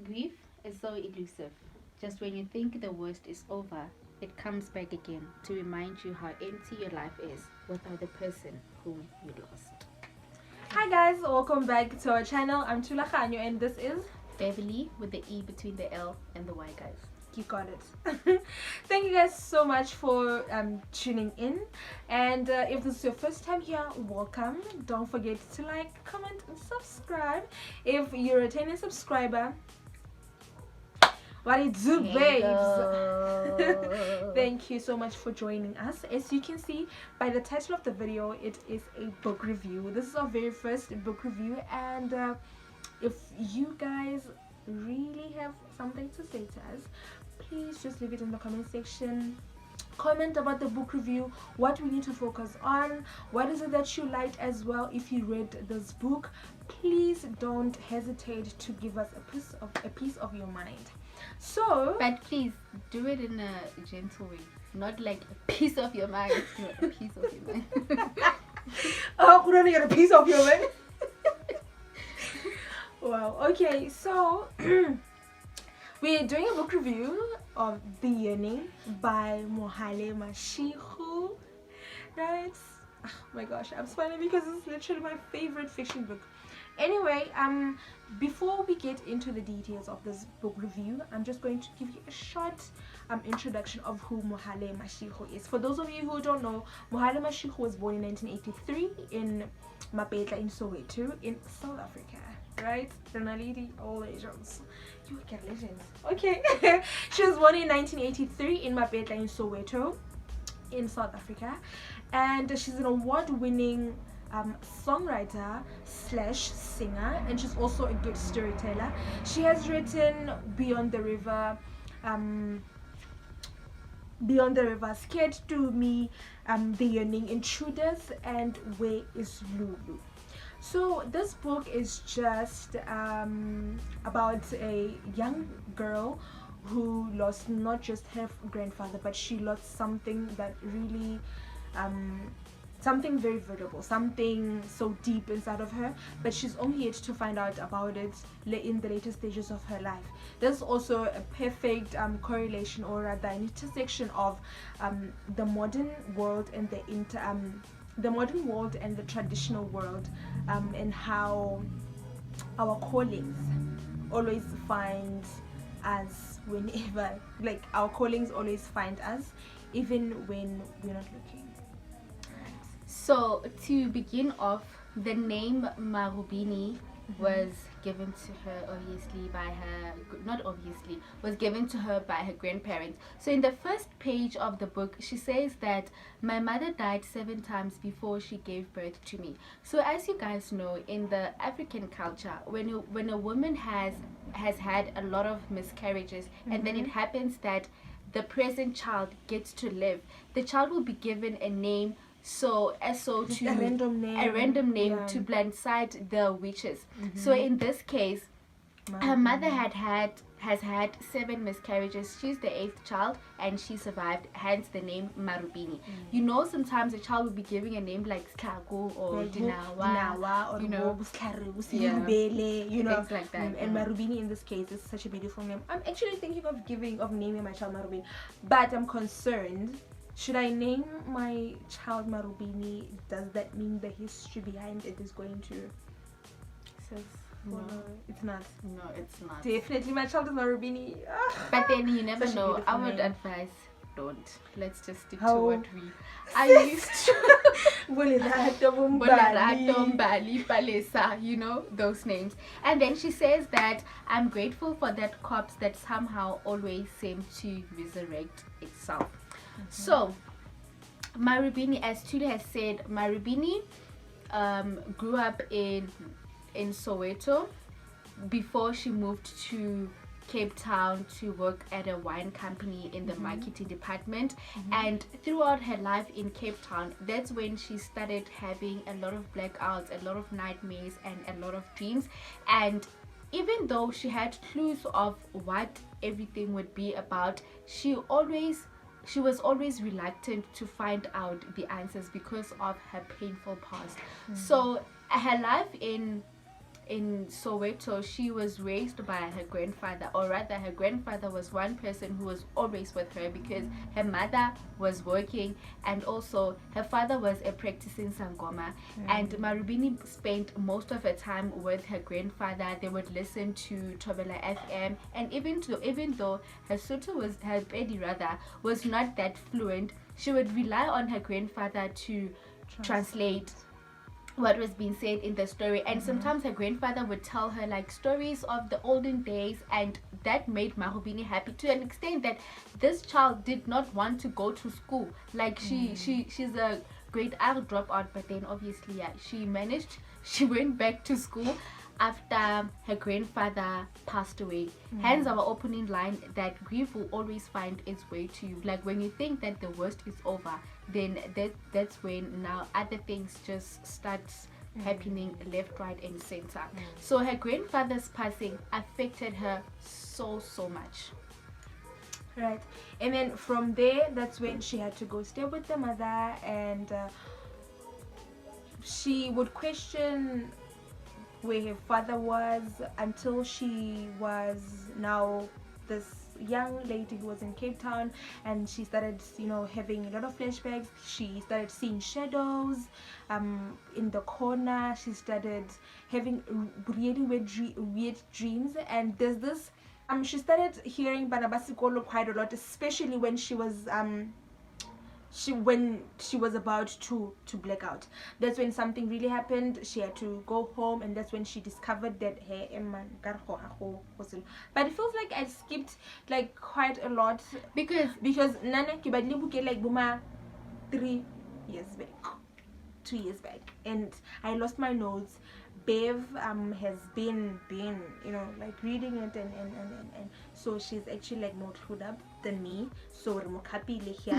Grief is so elusive. Just when you think the worst is over, it comes back again to remind you how empty your life is without the person whom you lost. Hi guys, welcome back to our channel. I'm Thuli and this is Beverly with the E between the L and the Y, guys. You got it. Thank you guys so much for tuning in, and if this is your first time here, welcome. Don't forget to like, comment and subscribe. If you're a returning subscriber, what it do, babes? Thank you so much for joining us. As you can see by the title of the video, it is a book review. This is our very first book review, and if you guys really have something to say to us, please just leave it in the comment section. Comment about the book review, what we need to focus on, what is it that you liked as well. If you read this book, please don't hesitate to give us a piece of your mind. So, but please do it in a gentle way, not like a piece of your mind. No, a piece of your mind. Oh, we don't get a piece of your mind. Wow. Okay, so we're doing a book review of The Yearning by Mohale Mashihu, right? Oh my gosh, I'm smiling because it's literally my favorite fiction book. Anyway, before we get into the details of this book review, I'm just going to give you a short introduction of who Mohale Mashihu is. For those of you who don't know, Mohale Mashihu was born in 1983 in Mapetla in Soweto in South Africa. Right? Renalidi, all legends. You get legends. Okay. She was born in 1983 in Mapetla in Soweto in South Africa, and she's an award-winning songwriter slash singer, and she's also a good storyteller. She has written Beyond the River, Scared to Me, The Yearning, Intruders, and Where is Lulu. So this book is just about a young girl who lost not just her grandfather, but she lost something that really something very valuable, something so deep inside of her, but she's only yet to find out about it in the later stages of her life. There's also a perfect correlation, or rather an intersection of the modern world and the modern world and the traditional world, and how our callings always find us whenever, like our callings always find us even when we're not looking. So to begin off, the name Marubini was given to her was given to her by her grandparents. So in the first page of the book, she says that my mother died 7 times before she gave birth to me. So as you guys know, in the African culture, when a woman has had a lot of miscarriages, and then it happens that the present child gets to live, the child will be given a name, to a random name to blindside the witches. So in this case, her mother has had 7 miscarriages. She's the 8th child, and she survived, hence the name Marubini. You know, sometimes a child will be giving a name like Skago or Dinawa, or you know, you know, things like that. And Marubini in this case is such a beautiful name. I'm actually thinking of naming my child Marubini, but I'm concerned. Should I name my child Marubini? Does that mean the history behind it is going to No, it's not. No, it's not. Definitely my child is Marubini. But then you never know. I would advise don't. Let's just stick to what we are used to. You know, those names. And then she says that I'm grateful for that corpse that somehow always seemed to resurrect itself. So Marubini, as Thuli has said, Marubini grew up in Soweto before she moved to Cape Town to work at a wine company in the marketing department. And throughout her life in Cape Town, that's when she started having a lot of blackouts, a lot of nightmares, and a lot of dreams. And even though she had clues of what everything would be about, she was always reluctant to find out the answers because of her painful past. So her life in in Soweto, she was raised by her grandfather, or rather her grandfather was one person who was always with her because her mother was working and also her father was a practicing sangoma. And Marubini spent most of her time with her grandfather. They would listen to Tobela FM, and even though her Pedi rather was not that fluent, she would rely on her grandfather to translate what was being said in the story. And sometimes her grandfather would tell her like stories of the olden days, and that made Marubini happy to an extent that this child did not want to go to school. Like she's a grade R dropout, but then obviously she went back to school after her grandfather passed away. Hence our opening line that grief will always find its way to you. Like when you think that the worst is over, then that's when now other things just starts happening left, right and center. So her grandfather's passing affected her so much. Right. And then from there, that's when she had to go stay with the mother, and she would question where her father was until she was now this young lady who was in Cape Town, and she started having a lot of flashbacks. She started seeing shadows in the corner. She started having really weird dreams, and there's this she started hearing Banabasikolo quite a lot, especially when she was when she was about to black out. That's when something really happened. She had to go home, and that's when she discovered that her Emman Garho was ill. But it feels like I skipped like quite a lot because Nana Kibadlibuke like Buma 3 years back, 2 years back, and I lost my notes. Bev has been like reading it, and so she's actually like more clued up than me. So we're happy here.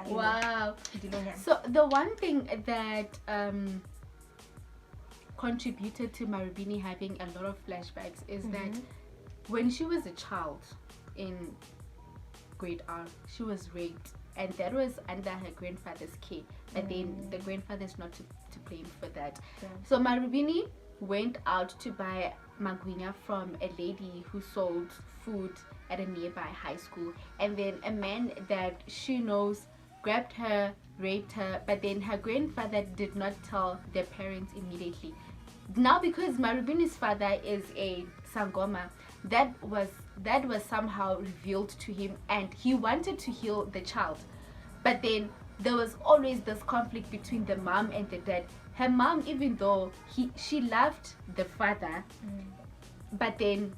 Wow. So the one thing that contributed to Marubini having a lot of flashbacks is that when she was a child in grade R, she was raped, and that was under her grandfather's care. But then the grandfather is not to blame for that. So Marubini went out to buy magwinya from a lady who sold food at a nearby high school, and then a man that she knows grabbed her, raped her, but then her grandfather did not tell their parents immediately. Now because Marubini's father is a sangoma, that was somehow revealed to him, and he wanted to heal the child. But then there was always this conflict between the mom and the dad. Her mom, even though she loved the father, but then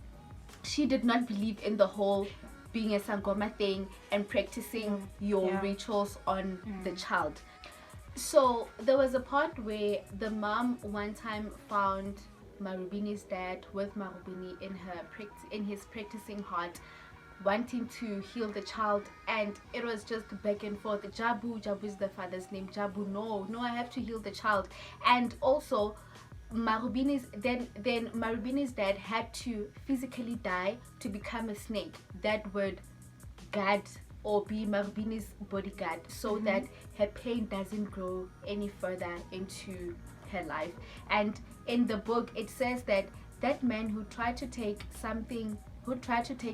she did not believe in the whole being a sangoma thing and practicing your rituals on the child. So there was a part where the mom one time found Marubini's dad with Marubini in his practicing heart, wanting to heal the child, and it was just back and forth. Jabu is the father's name. Jabu, no, I have to heal the child. And also Marubini's dad had to physically die to become a snake that would guard or be Marubini's bodyguard, so that her pain doesn't grow any further into her life. And in the book it says that man who tried to take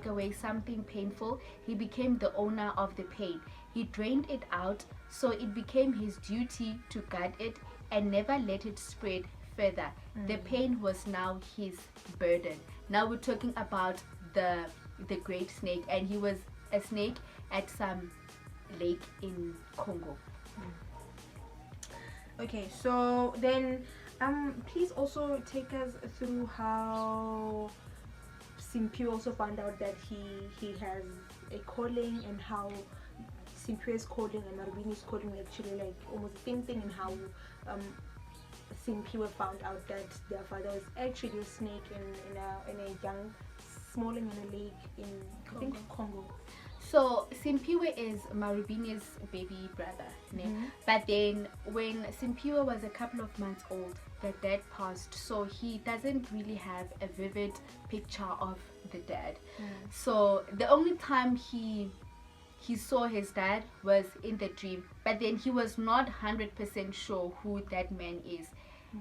away something painful, he became the owner of the pain. He drained it out, so it became his duty to guard it and never let it spread further. The pain was now his burden. Now we're talking about the great snake, and he was a snake at some lake in Congo. Okay, so then please also take us through how Simpiwe also found out that he has a calling, and how Simpiwe's calling and Marubini's calling are actually like almost the same thing, and how Simpiwe found out that their father was actually a snake in a young smalling in a lake in I think Congo. So Simpiwe is Marubini's baby brother, but then when Simpiwe was a couple of months old, the dad passed, so he doesn't really have a vivid picture of the dad. So the only time he saw his dad was in the dream, but then he was not 100% sure who that man is.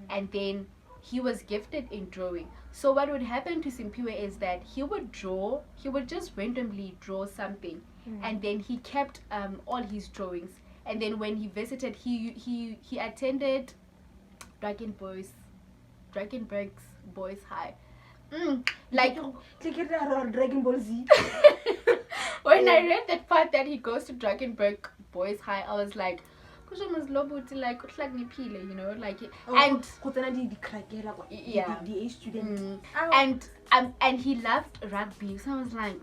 And then he was gifted in drawing. So what would happen to Simpiwe is that he would just randomly draw something, and then he kept all his drawings. And then when he visited, he attended Dragonberg's Boys High. Like Dragon Ball Z. when I read that part that he goes to Dragonberg Boys High, I was like, like you know, like, and yeah, the student. and he loved rugby, so I was like,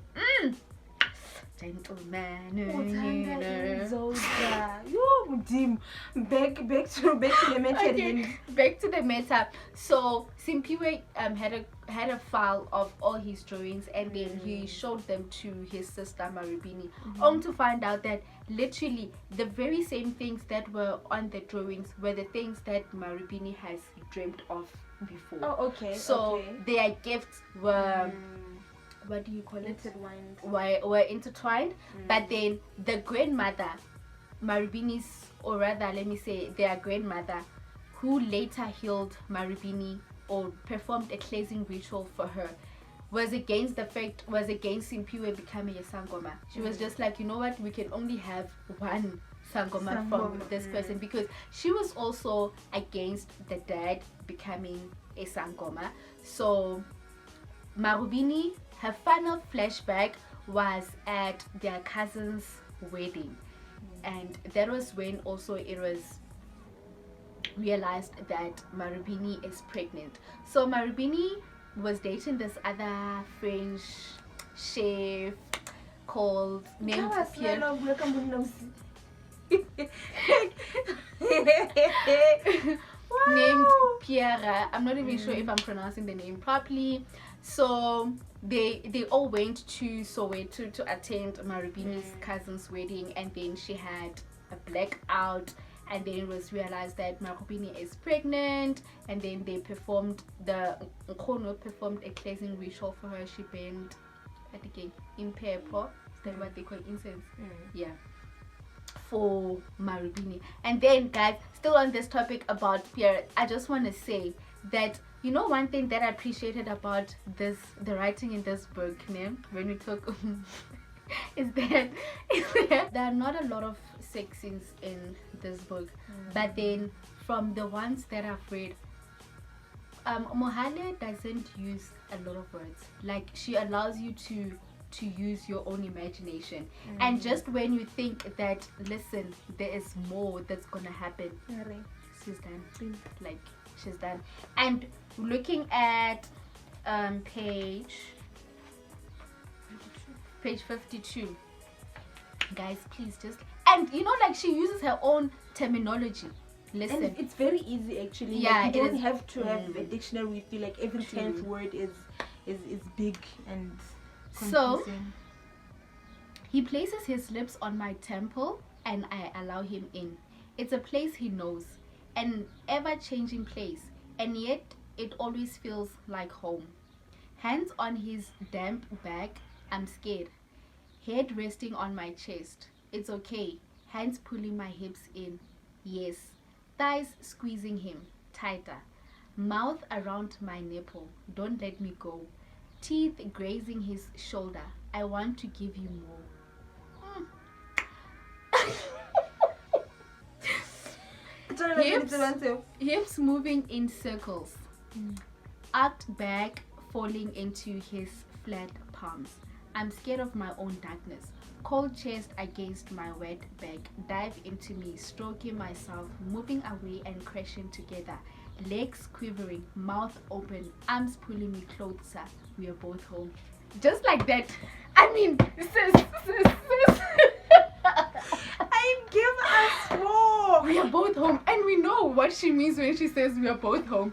gentleman, you know. Back to the meta. Okay, back to the meta. So Simpiwe had a file of all his drawings, and then he showed them to his sister Marubini, only to find out that literally the very same things that were on the drawings were the things that Marubini has dreamt of before. Oh, okay. So their gifts were what do you call it? Were intertwined. But then the grandmother, Marubini's, or rather let me say their grandmother, who later healed Marubini or performed a cleansing ritual for her, was against Simpiwe becoming a Sangoma. She was just like, you know what, we can only have one Sangoma from this person, because she was also against the dad becoming a Sangoma. So Marubini, her final flashback was at their cousin's wedding, and that was when also it was realized that Marubini is pregnant. So Marubini was dating this other French chef named Pierre. Named Pierre. I'm not even sure if I'm pronouncing the name properly. So they all went to Soweto to attend Marubini's cousin's wedding, and then she had a blackout, and then it was realized that Marubini is pregnant, and then they performed a cleansing ritual for her. She burned, I think, impepo. Is that what they call incense? Yeah, for Marubini. And then, guys, still on this topic about Pierre, I just want to say that, you know, one thing that I appreciated about the writing in this book, when we talk, is that there are not a lot of sex scenes in this book, but then from the ones that I've read, Mohale doesn't use a lot of words. Like, she allows you to use your own imagination, and just when you think that, listen, there is more that's gonna happen, she's done. Like, she's done. And looking at page 52, guys, please just, and you know, like, she uses her own terminology. Listen, and it's very easy actually. Yeah, like, you don't have to have a dictionary with you. Like, every 10th word is big and confusing. So he places his lips on my temple, and I allow him in. It's a place he knows, an ever-changing place, and yet it always feels like home. Hands on his damp back, I'm scared. Head resting on my chest. It's okay. Hands pulling my hips in. Yes. Thighs squeezing him tighter. Mouth around my nipple. Don't let me go. Teeth grazing his shoulder. I want to give you more. Hips moving in circles. Arched back, falling into his flat palms. I'm scared of my own darkness. Cold chest against my wet back. Dive into me, stroking myself, moving away and crashing together. Legs quivering, mouth open, arms pulling me closer. We are both home. Just like that. I mean, sis. I give us more. We are both home, and we know what she means when she says we are both home.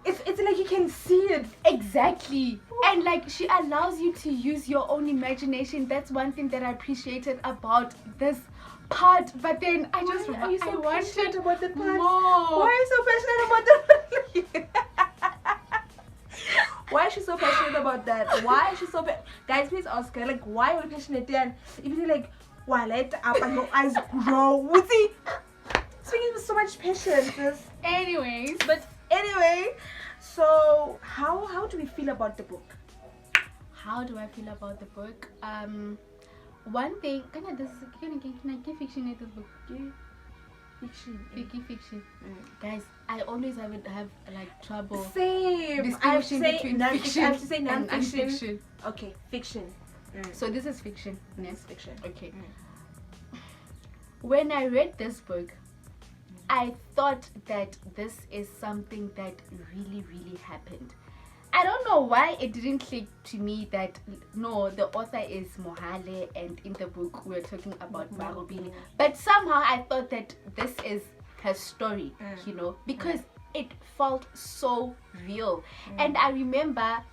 It's like you can see it. Exactly. And like, she allows you to use your own imagination. That's one thing that I appreciated about this part. But then I just Why are you so passionate about the part? more. Why are you so passionate about the Why is she so passionate about that? Why is she so guys, please ask her, like, why are you passionate? And if you're like, why let up and your eyes grow? See? speaking with so much passion. Anyways, But anyway, so how do we feel about the book? how do I feel about the book? One thing, can I give fiction in this book? Fiction. Guys, I always have like trouble Same. I have to distinguishing say between non- fiction I have to say and non-fiction. unfiction. Okay, fiction. So this is fiction. Yes. Fiction. Okay. When I read this book, I thought that this is something that really, really happened. I don't know why it didn't click to me that no, the author is Mohale and in the book we're talking about Marubini. But somehow I thought that this is her story, you know, because it felt so real. And I remember,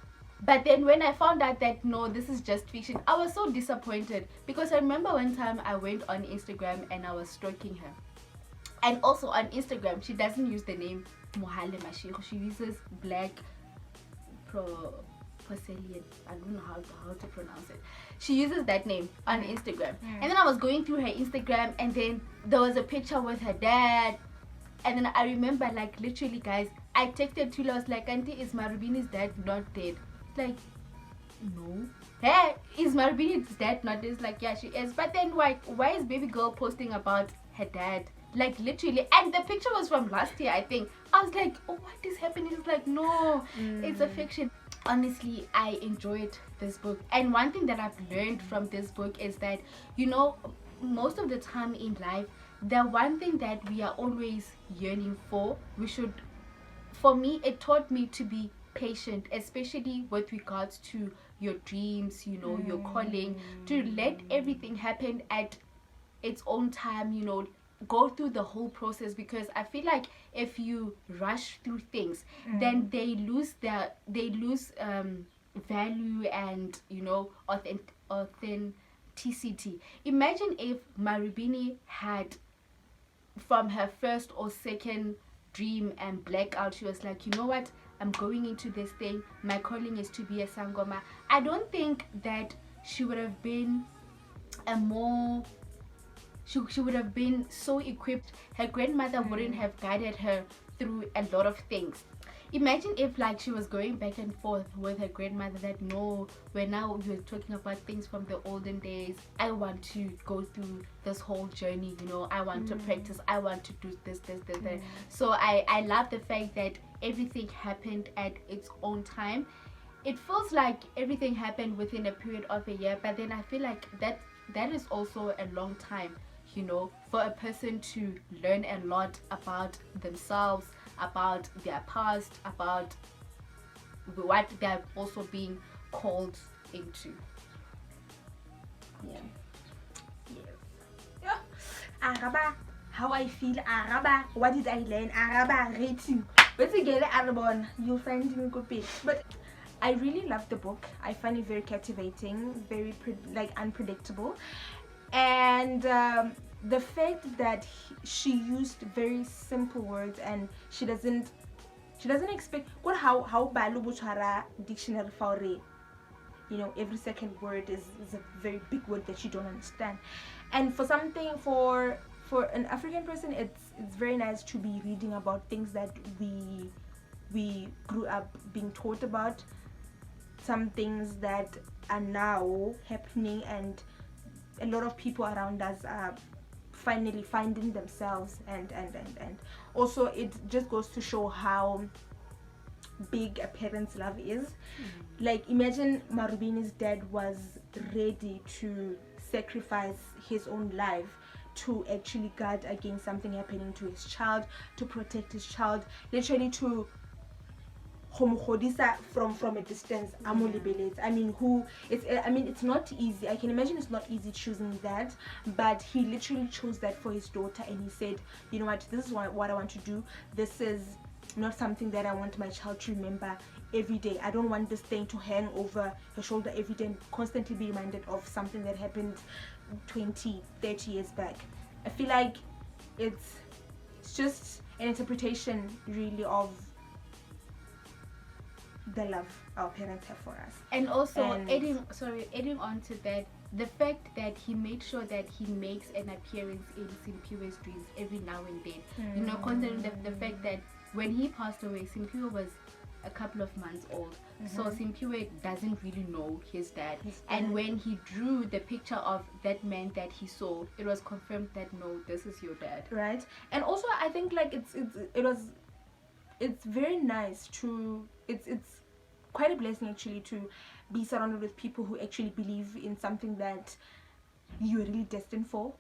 but then when I found out that no, this is just fiction, I was so disappointed because I remember one time I went on Instagram and I was stalking her. And also on Instagram, she doesn't use the name Mohale Mashiro. She uses Black Porcelain. I don't know how to pronounce it. She uses that name on Instagram. And then I was going through her Instagram and then there was a picture with her dad. And then I remember, like, literally, guys, I texted Thuli. I was like, Auntie, is Marubini's dad not dead? Like, no. Hey, is Marubini's dad not dead? It's like, yeah, she is. But then why is baby girl posting about her dad? Like, literally. And the picture was from last year, I think. I was like, oh, what is happening? It's like, no, it's a fiction. Honestly, I enjoyed this book. And one thing that I've learned from this book is that, you know, most of the time in life, the one thing that we are always yearning for, for me, it taught me to be patient, especially with regards to your dreams, you know, your calling, to let everything happen at its own time, you know, go through the whole process, because I feel like if you rush through things, then they lose value and, you know, authenticity. Imagine if Marubini had, from her first or second dream and blackout, she was like, you know what, I'm going into this thing, my calling is to be a sangoma. I don't think that she would have been she would have been so equipped. Her grandmother wouldn't have guided her through a lot of things. Imagine if, like, she was going back and forth with her grandmother that no, we're talking about things from the olden days. I want to go through this whole journey, you know, I want to practice, I want to do this. So I love the fact that everything happened at its own time. It feels like everything happened within a period of a year, but then I feel like that is also a long time, you know, for a person to learn a lot about themselves, about their past, about what they're also being called into. Araba, how I feel. Araba, what did I learn? Araba, rating. But again, Arabon, you'll find me good bit. But I really love the book. I find it very captivating, very unpredictable, and the fact that she used very simple words and she doesn't expect what how Balu Buchara dictionary for, you know, every second word is a very big word that you don't understand. And for an African person, it's very nice to be reading about things that we grew up being taught about, some things that are now happening, and a lot of people around us are finally finding themselves, and also it just goes to show how big a parent's love is. Like, imagine Marubini's dad was ready to sacrifice his own life to actually guard against something happening to his child, to protect his child, literally to from a distance. I mean, it's not easy. I can imagine it's not easy choosing that, but he literally chose that for his daughter, and he said, you know what, this is what I want to do. This is not something that I want my child to remember every day. I don't want this thing to hang over her shoulder every day and constantly be reminded of something that happened 20-30 years back. I feel like it's just an interpretation really of the love our parents have for us. And also And- adding on to that, the fact that he made sure that he makes an appearance in Simpiwe's dreams every now and then. You know, considering the fact that when he passed away, Simpiwe was a couple of months old. So Simpiwe doesn't really know his dad. And when he drew the picture of that man that he saw, it was confirmed that no, this is your dad. Right. And also I think like it's very nice to it's quite a blessing actually to be surrounded with people who actually believe in something that you're really destined for,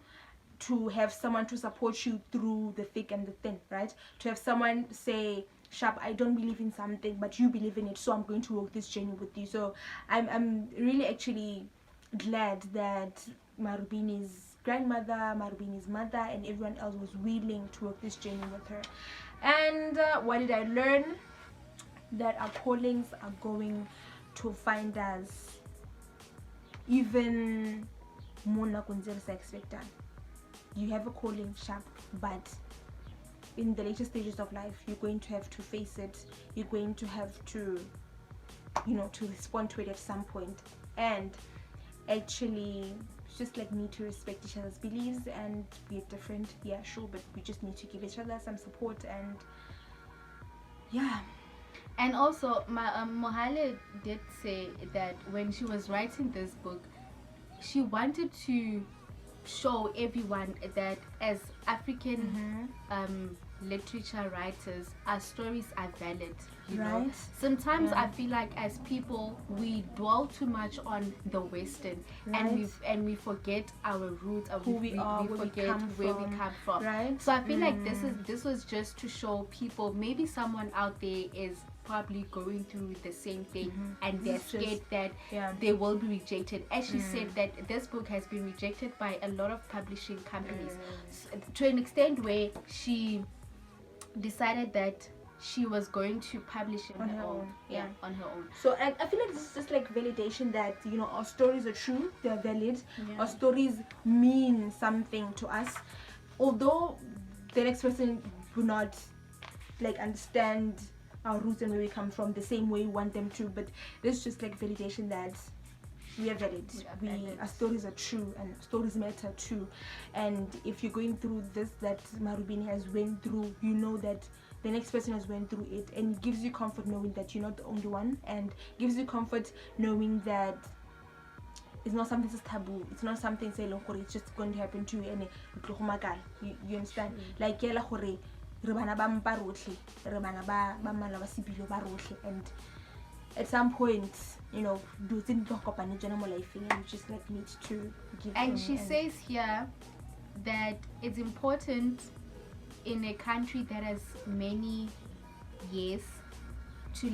to have someone to support you through the thick and the thin, right? To have someone say, Sharp, I don't believe in something, but you believe in it, so I'm going to walk this journey with you. So I'm really actually glad that Marubini's grandmother, Marubini's mother, and everyone else was willing to walk this journey with her. And what did I learn? That our callings are going to find us even more expected. You have a calling, Sharp, but in the later stages of life, you're going to have to face it. You're going to have to, to respond to it at some point. And actually, just like need to respect each other's beliefs and be different. Yeah, sure, but we just need to give each other some support. And yeah. And also, Mohale did say that when she was writing this book, she wanted to show everyone that as African literature writers, our stories are valid. You know, sometimes I feel like as people we dwell too much on the Western, and we forget our roots, who we are, we forget where we come from. Right. So I feel like this was just to show people, maybe someone out there is probably going through the same thing and they're scared that they will be rejected. As she said, that this book has been rejected by a lot of publishing companies to an extent where she decided that she was going to publish it on her own. On her own. So I feel like this is just like validation that our stories are true, they're valid. Our stories mean something to us, although the next person will not like understand our roots and where we come from the same way we want them to, but this is just like validation that we are valid. Our stories are true and stories matter too. And if you're going through this that Marubini has went through, you know that the next person has went through it, and it gives you comfort knowing that you're not the only one, and gives you comfort knowing that it's not something that's taboo. It's not something say it's just going to happen to you and you understand? Like and at some point, do things and you just like need to give. And she says here that it's important in a country that has many years to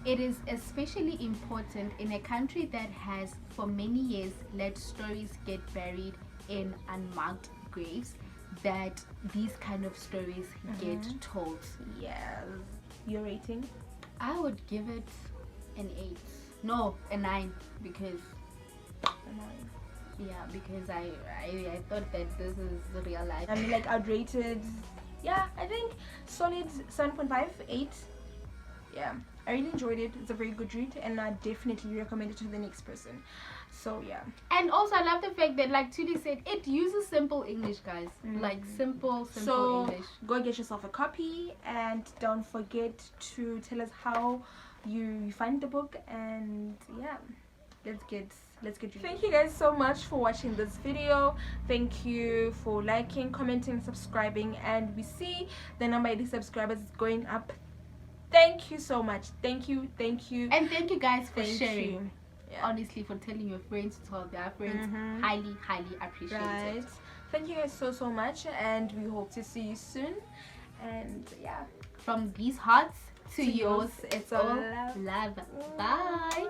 it is especially important in a country that has for many years let stories get buried in unmarked graves, that these kind of stories get told. Yeah. Your rating? I would give it an 8. No, a 9, because because I thought that this is real life. I mean, like, I'd rate it, I think solid 7.5, 8. Yeah, I really enjoyed it. It's a very good read, and I definitely recommend it to the next person. So yeah. And also I love the fact that, like Thuli said, it uses simple English, guys. Like simple English. Go get yourself a copy, and don't forget to tell us how you find the book. And let's get reading. Thank you guys so much for watching this video. Thank you for liking, commenting, subscribing, and we see the number of subscribers is going up. Thank you so much. Thank you. And thank you guys for sharing. Honestly, for telling your friends to tell their friends. Highly appreciate it. Thank you guys so much, and we hope to see you soon. And from these hearts to yours, it's all love. Bye.